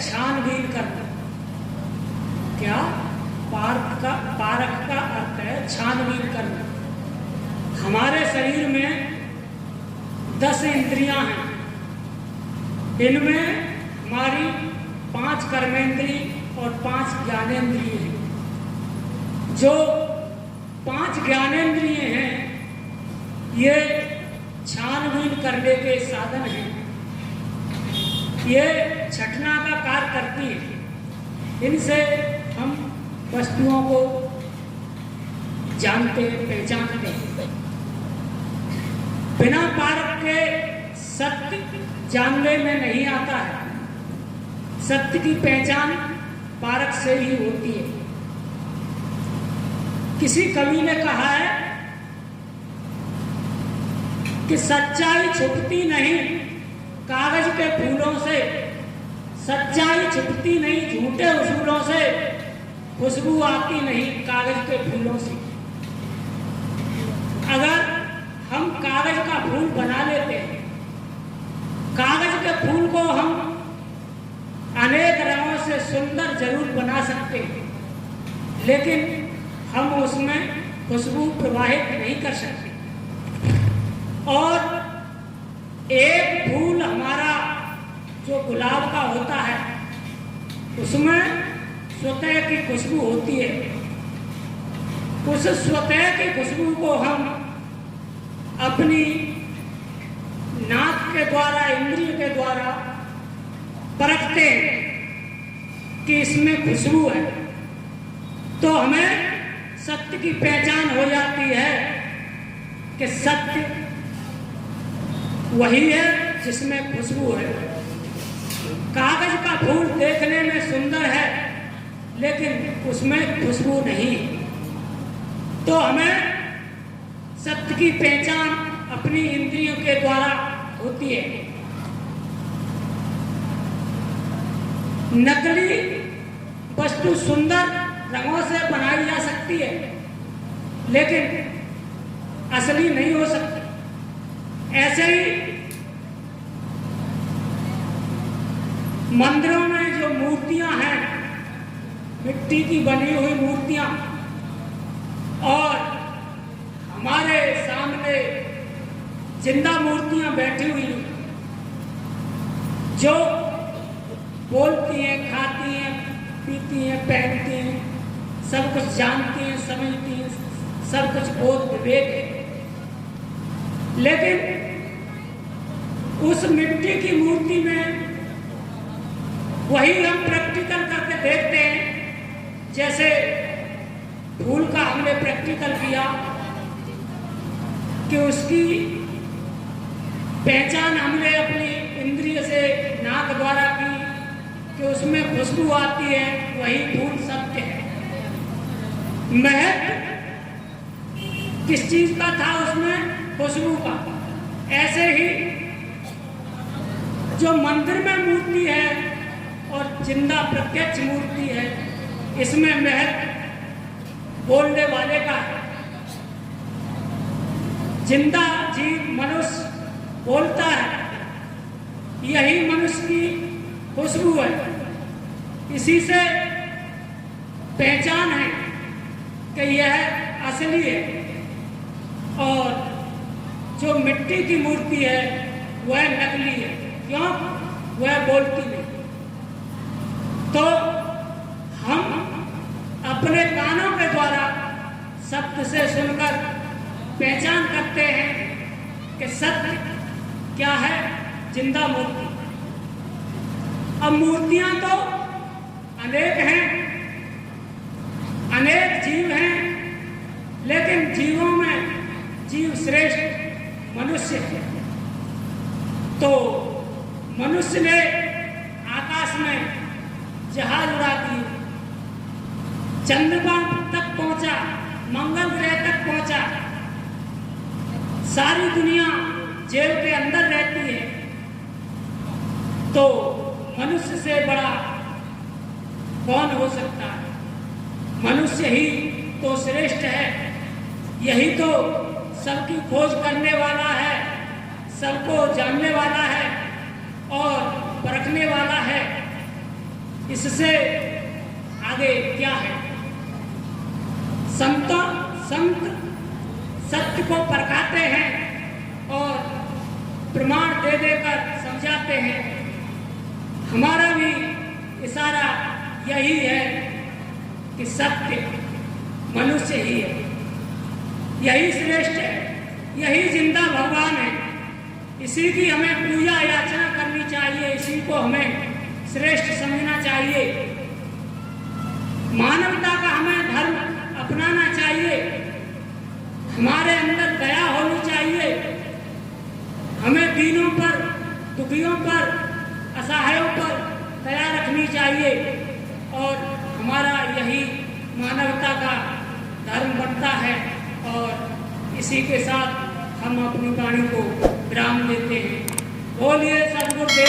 छानबीन करना। क्या? पारख का अर्थ है छानबीन करना। हमारे शरीर में 10 इंद्रियां हैं। इनमें हमारी 5 कर्मेंद्रिय और 5 ज्ञानेंद्रिय हैं। जो 5 ज्ञानेंद्रिय हैं ये छानबीन करने के साधन हैं। ये छटना का कार्य करती है। इनसे हम वस्तुओं को जानते पहचानते हैं। बिना पारख के सत्य जानने में नहीं आता है। सत्य की पहचान पारख से ही होती है। किसी कवि ने कहा है कि सच्चाई छुपती नहीं कागज के फूलों से, सच्चाई छुपती नहीं झूठे उसूलों से, खुशबू आती नहीं कागज के फूलों से। अगर हम कागज का फूल बना लेते हैं, कागज के फूल को हम अनेक रंगों से सुंदर जरूर बना सकते हैं, लेकिन हम उसमें खुशबू प्रवाहित नहीं कर सकते। और एक फूल हमारा जो गुलाब का होता है उसमें स्वतः की खुशबू होती है। उस स्वतः की खुशबू को हम अपनी नाक के द्वारा, इंद्रिय के द्वारा परखते हैं कि इसमें खुशबू है, तो हमें सत्य की पहचान हो जाती है कि सत्य वही है जिसमें खुशबू है। कागज का फूल देखने में सुंदर है लेकिन उसमें खुशबू नहीं। तो हमें सत्य की पहचान अपनी इंद्रियों के द्वारा होती है। नकली वस्तु सुंदर रंगों से बनाई जा सकती है लेकिन असली नहीं हो सकती। ऐसे ही मंदिरों में जो मूर्तियां हैं, मिट्टी की बनी हुई मूर्तियां, और हमारे सामने जिंदा मूर्तियां बैठी हुई जो बोलती हैं, खाती हैं, पीती हैं, पहनती हैं, सब कुछ जानती हैं, समझती हैं, सब कुछ बोध विवेक है, लेकिन उस मिट्टी की मूर्ति में वही हम प्रैक्टिकल करके देखते हैं। जैसे फूल का हमने प्रैक्टिकल किया कि उसकी पहचान हमने अपनी इंद्रिय से नाक द्वारा की कि उसमें खुशबू आती है, वही फूल सत्य है। महक किस चीज का था? उसमें खुशबू का। ऐसे ही जो मंदिर में मूर्ति है और जिंदा प्रत्यक्ष मूर्ति है, इसमें महक बोलने वाले का है। जिंदा जीव मनुष्य बोलता है, यही मनुष्य की खुशबू है। इसी से पहचान है कि यह असली है और जो मिट्टी की मूर्ति है वह नकली है। क्यों? वह बोलती नहीं। तो हम अपने कानों के द्वारा शब्द से सुनकर पहचान करते हैं कि सत्य क्या है? जिंदा मूर्ति। अब मूर्तियां तो अनेक हैं, अनेक जीव हैं, लेकिन जीवों में जीव श्रेष्ठ मनुष्य है। तो मनुष्य ने आकाश में जहाज उड़ा दिए, चंद्रमा तक पहुंचा, मंगल ग्रह तक पहुंचा। सारी दुनिया जेल के अंदर रहती है, तो मनुष्य से बड़ा कौन हो सकता है? मनुष्य ही तो श्रेष्ठ है। यही तो सबकी खोज करने वाला है, सबको जानने वाला है और परखने वाला है। इससे आगे क्या है? संत सत्य को परखाते हैं और प्रमाण दे देकर समझाते हैं। हमारा भी इशारा यही है कि सत्य मनुष्य ही है, यही श्रेष्ठ है, यही जिंदा भगवान है। इसी की हमें पूजा याचना करनी चाहिए, इसी को हमें श्रेष्ठ समझना चाहिए। मानवता का हमें धर्म अपनाना चाहिए, हमारे अंदर दया होनी चाहिए, हमें दीनों पर, दुखियों पर, असहायों पर दया रखनी चाहिए और हमारा यही मानवता का धर्म बनता है। और इसी के साथ हम अपनी वाणी को विराम देते हैं। बोलिए सद्गुरुदेव